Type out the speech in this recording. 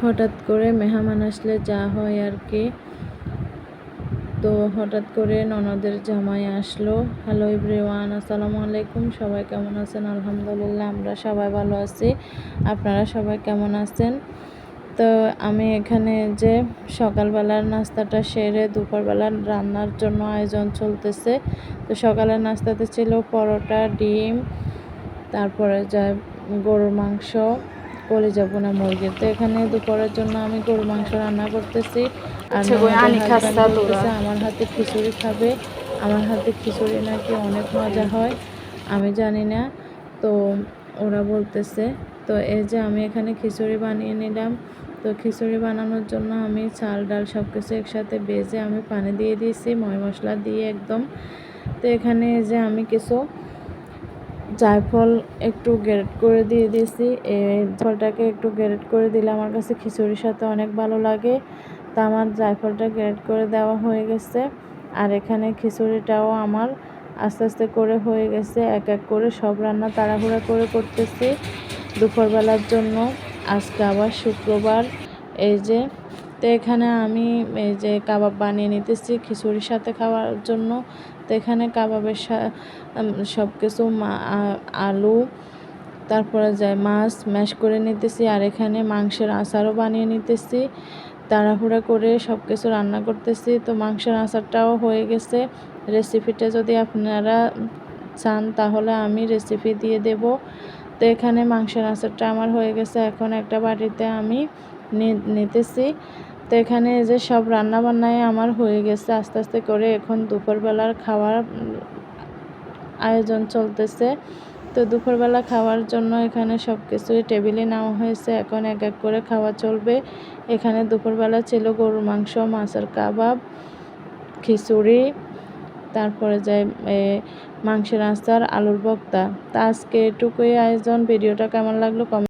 হঠাৎ করে মেহমান আসলে যা হয় আর কি। তো হঠাৎ করে ননদের জামাই আসলো। হ্যালো এভরিওয়ান, আসসালামু আলাইকুম। সবাই কেমন আছেন? আলহামদুলিল্লাহ আমরা সবাই ভালো আছি। আপনারা সবাই কেমন আছেন? তো আমি এখানে যে সকালবেলার নাস্তাটা সেরে দুপুরবেলার রান্নার জন্য আয়োজন চলতেছে। তো সকালের নাস্তাতে ছিল পরোটা, ডিম, তারপরে গরুর মাংস, কলিজা ভুনা মুরগির। তো এখানে দুপুরের জন্য আমি গরুর মাংস রান্না করতেছি, আর আমাদের হাজব্যান্ড বলতেছে আমার হাতে খিচুড়ি খাবে। আমার হাতে খিচুড়ি নাকি অনেক মজা হয়, আমি জানি না, তো ওরা বলতেছে। তো এই যে আমি এখানে খিচুড়ি বানিয়ে নিলাম। তো খিচুড়ি বানানোর জন্য আমি চাল ডাল সব কিছু একসাথে ভেজে আমি পানি দিয়ে দিয়েছি, ময় মশলা দিয়ে একদম। তো এখানে এই যে আমি কিছু জায়ফল একটু গ্রেট করে দিয়ে দিয়েছি। এই ফলটাকে একটু গ্রেট করে দিলে আমার কাছে খিচুড়ির সাথে অনেক ভালো লাগে। তা আমার জায়ফলটা গ্রেট করে দেওয়া হয়ে গেছে। আর এখানে খিচুড়িটাও আমার আস্তে আস্তে করে হয়ে গেছে। এক এক করে সব রান্না তাড়াহুড়া করে করতেছি দুপুরবেলার জন্য। আজকে আবার শুক্রবার। এই যে তো এখানে আমি এই যে কাবাব বানিয়ে নিতেছি খিচুড়ির সাথে খাওয়ার জন্য। তো এখানে কাবাবের সব কিছু আলু, তারপরে মাছ ম্যাশ করে নিতেছি। আর এখানে মাংসের আচারও বানিয়ে নিতেছি, তাড়াহুড়া করে সব কিছু রান্না করতেছি। তো মাংসের আচারটাও হয়ে গেছে। রেসিপিটা যদি আপনারা চান তাহলে আমি রেসিপি দিয়ে দেব। তো এখানে মাংসের আচারটা আমার হয়ে গেছে। এখন একটা বাটিতে আমি নিতেছি। তো এখানে যে সব রান্না বান্নায় আমার হয়ে গেছে আস্তে আস্তে করে। এখন দুপুরবেলার খাওয়ার আয়োজন চলতেছে। তো দুপুরবেলা খাওয়ার জন্য এখানে সব কিছুই টেবিলে নেওয়া হয়েছে। এখন এক এক করে খাওয়া চলবে। এখানে দুপুরবেলা ছিল গরুর মাংস, মাছের কাবাব, খিচুড়ি, তারপরে মাংসের আচার, আলুর ভর্তা। তা আজকে এটুকুই আয়োজন। ভিডিওটা কেমন লাগলো কমেন্ট